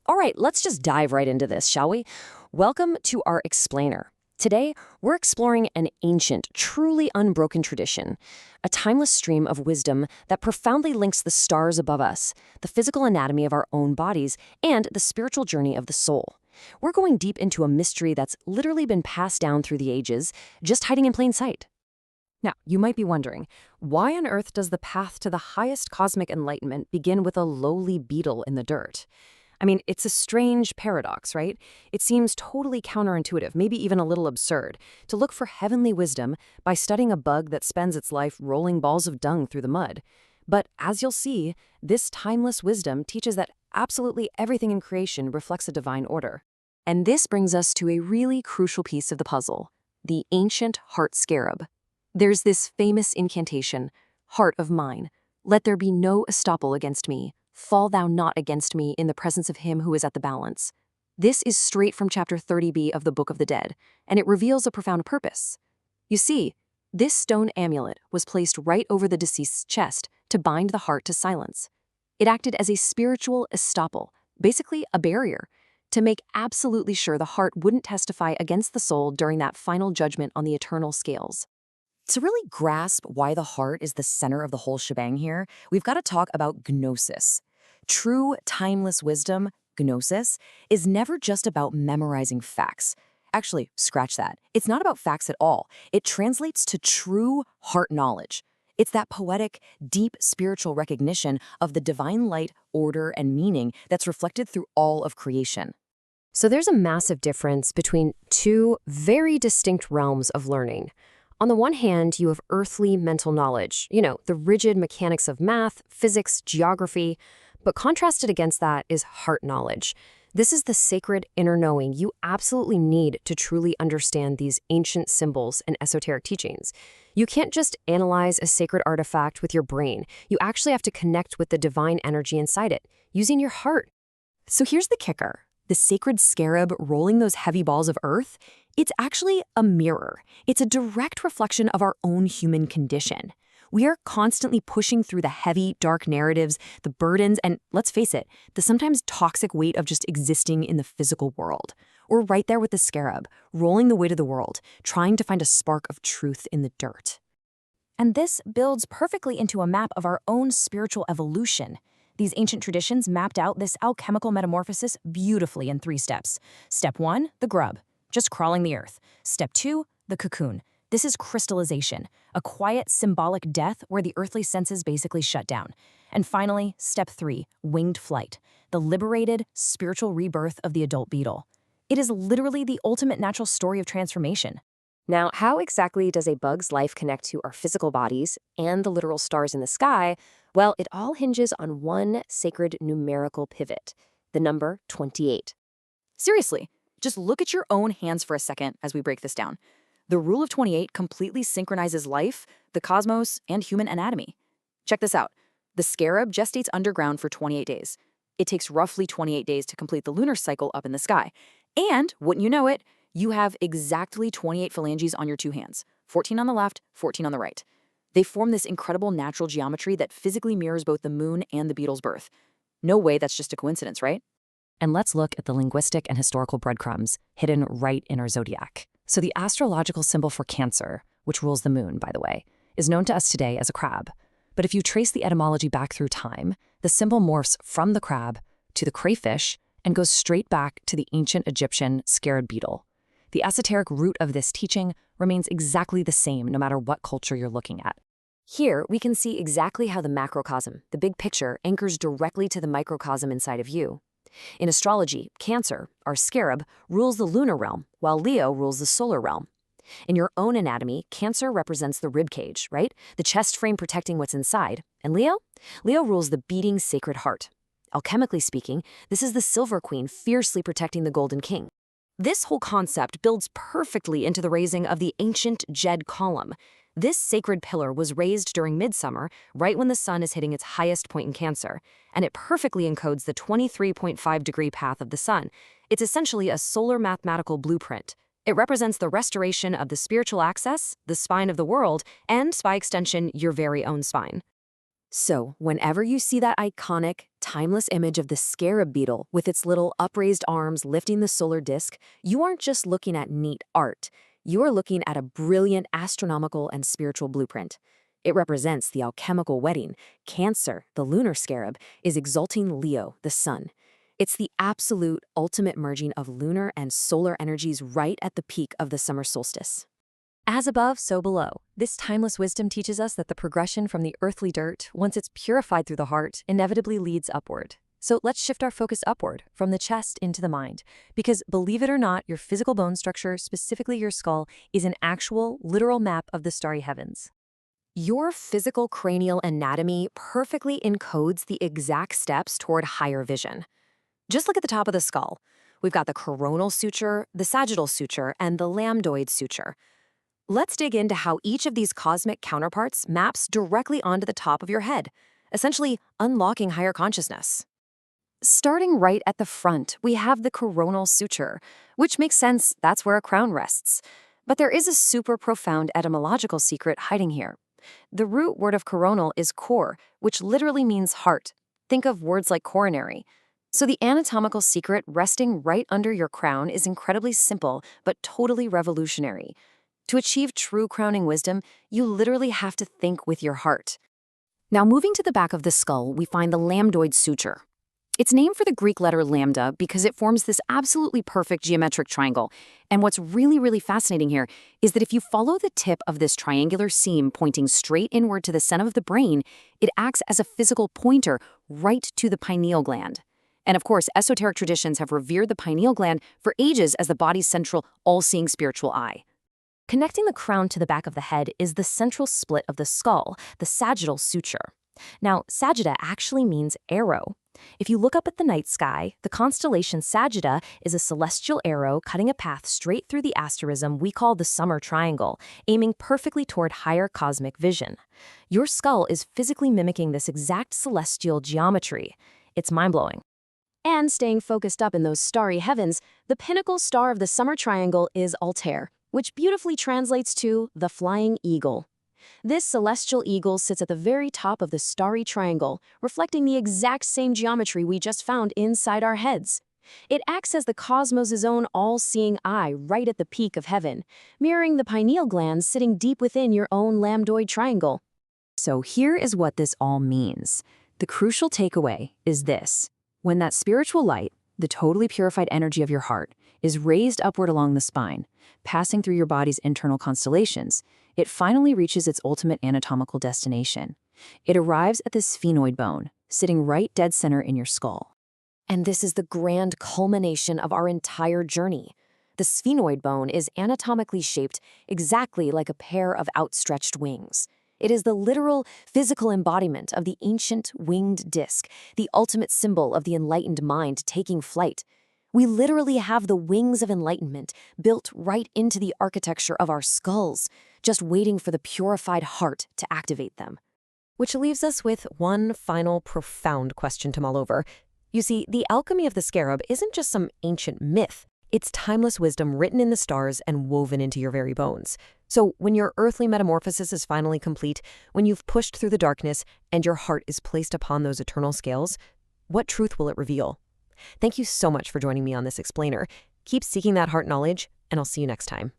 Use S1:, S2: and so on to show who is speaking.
S1: All right, let's just dive right into this, shall we? Welcome to our explainer. Today, we're exploring an ancient, truly unbroken tradition, a timeless stream of wisdom that profoundly links the stars above us, the physical anatomy of our own bodies, and the spiritual journey of the soul. We're going deep into a mystery that's literally been passed down through the ages, just hiding in plain sight. Now, you might be wondering, why on earth does the path to the highest cosmic enlightenment begin with a lowly beetle in the dirt? I mean, it's a strange paradox, right? It seems totally counterintuitive, maybe even a little absurd, to look for heavenly wisdom by studying a bug that spends its life rolling balls of dung through the mud. But as you'll see, this timeless wisdom teaches that absolutely everything in creation reflects a divine order. And this brings us to a really crucial piece of the puzzle, the ancient Heart Scarab. There's this famous incantation, "Heart of mine, let there be no estoppel against me. Fall thou not against me in the presence of him who is at the balance." This is straight from chapter 30b of the Book of the Dead, and it reveals a profound purpose. You see, this stone amulet was placed right over the deceased's chest to bind the heart to silence. It acted as a spiritual estoppel, basically a barrier, to make absolutely sure the heart wouldn't testify against the soul during that final judgment on the eternal scales. To really grasp why the heart is the center of the whole shebang here, we've got to talk about gnosis. True, timeless wisdom, gnosis, is never just about memorizing facts. Actually, scratch that. It's not about facts at all. It translates to true heart knowledge. It's that poetic, deep spiritual recognition of the divine light, order, and meaning that's reflected through all of creation. So there's a massive difference between two very distinct realms of learning. On the one hand, you have earthly mental knowledge, the rigid mechanics of math, physics, geography, but contrasted against that is heart knowledge. This is the sacred inner knowing you absolutely need to truly understand these ancient symbols and esoteric teachings. You can't just analyze a sacred artifact with your brain. You actually have to connect with the divine energy inside it, using your heart. So here's the kicker. The sacred scarab rolling those heavy balls of earth, it's actually a mirror. It's a direct reflection of our own human condition. We are constantly pushing through the heavy, dark narratives, the burdens, and let's face it, the sometimes toxic weight of just existing in the physical world. We're right there with the scarab, rolling the weight of the world, trying to find a spark of truth in the dirt. And this builds perfectly into a map of our own spiritual evolution. These ancient traditions mapped out this alchemical metamorphosis beautifully in 3 steps. Step 1, the grub, just crawling the earth. Step 2, the cocoon. This is crystallization, a quiet, symbolic death where the earthly senses basically shut down. And finally, step 3, winged flight, the liberated, spiritual rebirth of the adult beetle. It is literally the ultimate natural story of transformation. Now, how exactly does a bug's life connect to our physical bodies and the literal stars in the sky? Well, it all hinges on one sacred numerical pivot, the number 28. Seriously, just look at your own hands for a second as we break this down. The rule of 28 completely synchronizes life, the cosmos, and human anatomy. Check this out. The scarab gestates underground for 28 days. It takes roughly 28 days to complete the lunar cycle up in the sky. And, wouldn't you know it, you have exactly 28 phalanges on your 2 hands, 14 on the left, 14 on the right. They form this incredible natural geometry that physically mirrors both the moon and the beetle's birth. No way that's just a coincidence, right? And let's look at the linguistic and historical breadcrumbs hidden right in our zodiac. So the astrological symbol for Cancer, which rules the moon, by the way, is known to us today as a crab. But if you trace the etymology back through time, the symbol morphs from the crab to the crayfish and goes straight back to the ancient Egyptian scarab beetle. The esoteric root of this teaching remains exactly the same no matter what culture you're looking at. Here, we can see exactly how the macrocosm, the big picture, anchors directly to the microcosm inside of you. In astrology, Cancer, our scarab, rules the lunar realm, while Leo rules the solar realm. In your own anatomy, Cancer represents the rib cage, right? The chest frame protecting what's inside. And Leo? Leo rules the beating sacred heart. Alchemically speaking, this is the silver queen fiercely protecting the golden king. This whole concept builds perfectly into the raising of the ancient Jed column. This sacred pillar was raised during midsummer, right when the sun is hitting its highest point in Cancer, and it perfectly encodes the 23.5-degree path of the sun. It's essentially a solar mathematical blueprint. It represents the restoration of the spiritual axis, the spine of the world, and, by extension, your very own spine. So, whenever you see that iconic, timeless image of the scarab beetle with its little upraised arms lifting the solar disk, you aren't just looking at neat art. You are looking at a brilliant astronomical and spiritual blueprint. It represents the alchemical wedding. Cancer, the lunar scarab, is exalting Leo, the sun. It's the absolute ultimate merging of lunar and solar energies right at the peak of the summer solstice. As above, so below. This timeless wisdom teaches us that the progression from the earthly dirt, once it's purified through the heart, inevitably leads upward. So let's shift our focus upward, from the chest into the mind. Because believe it or not, your physical bone structure, specifically your skull, is an actual, literal map of the starry heavens. Your physical cranial anatomy perfectly encodes the exact steps toward higher vision. Just look at the top of the skull. We've got the coronal suture, the sagittal suture, and the lambdoid suture. Let's dig into how each of these cosmic counterparts maps directly onto the top of your head, essentially unlocking higher consciousness. Starting right at the front, we have the coronal suture, which makes sense, that's where a crown rests. But there is a super profound etymological secret hiding here. The root word of coronal is cor, which literally means heart. Think of words like coronary. So the anatomical secret resting right under your crown is incredibly simple, but totally revolutionary. To achieve true crowning wisdom, you literally have to think with your heart. Now, moving to the back of the skull, we find the lambdoid suture. It's named for the Greek letter lambda because it forms this absolutely perfect geometric triangle. And what's really fascinating here is that if you follow the tip of this triangular seam pointing straight inward to the center of the brain, it acts as a physical pointer right to the pineal gland. And of course, esoteric traditions have revered the pineal gland for ages as the body's central, all-seeing spiritual eye. Connecting the crown to the back of the head is the central split of the skull, the sagittal suture. Now, sagitta actually means arrow. If you look up at the night sky, the constellation Sagitta is a celestial arrow cutting a path straight through the asterism we call the summer triangle, aiming perfectly toward higher cosmic vision. Your skull is physically mimicking this exact celestial geometry. It's mind-blowing. And staying focused up in those starry heavens, the pinnacle star of the summer triangle is Altair, which beautifully translates to the flying eagle. This celestial eagle sits at the very top of the starry triangle, reflecting the exact same geometry we just found inside our heads. It acts as the cosmos' own all-seeing eye right at the peak of heaven, mirroring the pineal gland sitting deep within your own lambdoid triangle. So here is what this all means. The crucial takeaway is this. When that spiritual light, the totally purified energy of your heart, is raised upward along the spine, passing through your body's internal constellations, it finally reaches its ultimate anatomical destination. It arrives at the sphenoid bone, sitting right dead center in your skull. And this is the grand culmination of our entire journey. The sphenoid bone is anatomically shaped exactly like a pair of outstretched wings. It is the literal, physical embodiment of the ancient winged disc, the ultimate symbol of the enlightened mind taking flight. We literally have the wings of enlightenment built right into the architecture of our skulls, just waiting for the purified heart to activate them. Which leaves us with one final profound question to mull over. You see, the alchemy of the scarab isn't just some ancient myth. It's timeless wisdom written in the stars and woven into your very bones. So when your earthly metamorphosis is finally complete, when you've pushed through the darkness and your heart is placed upon those eternal scales, what truth will it reveal? Thank you so much for joining me on this explainer. Keep seeking that heart knowledge, and I'll see you next time.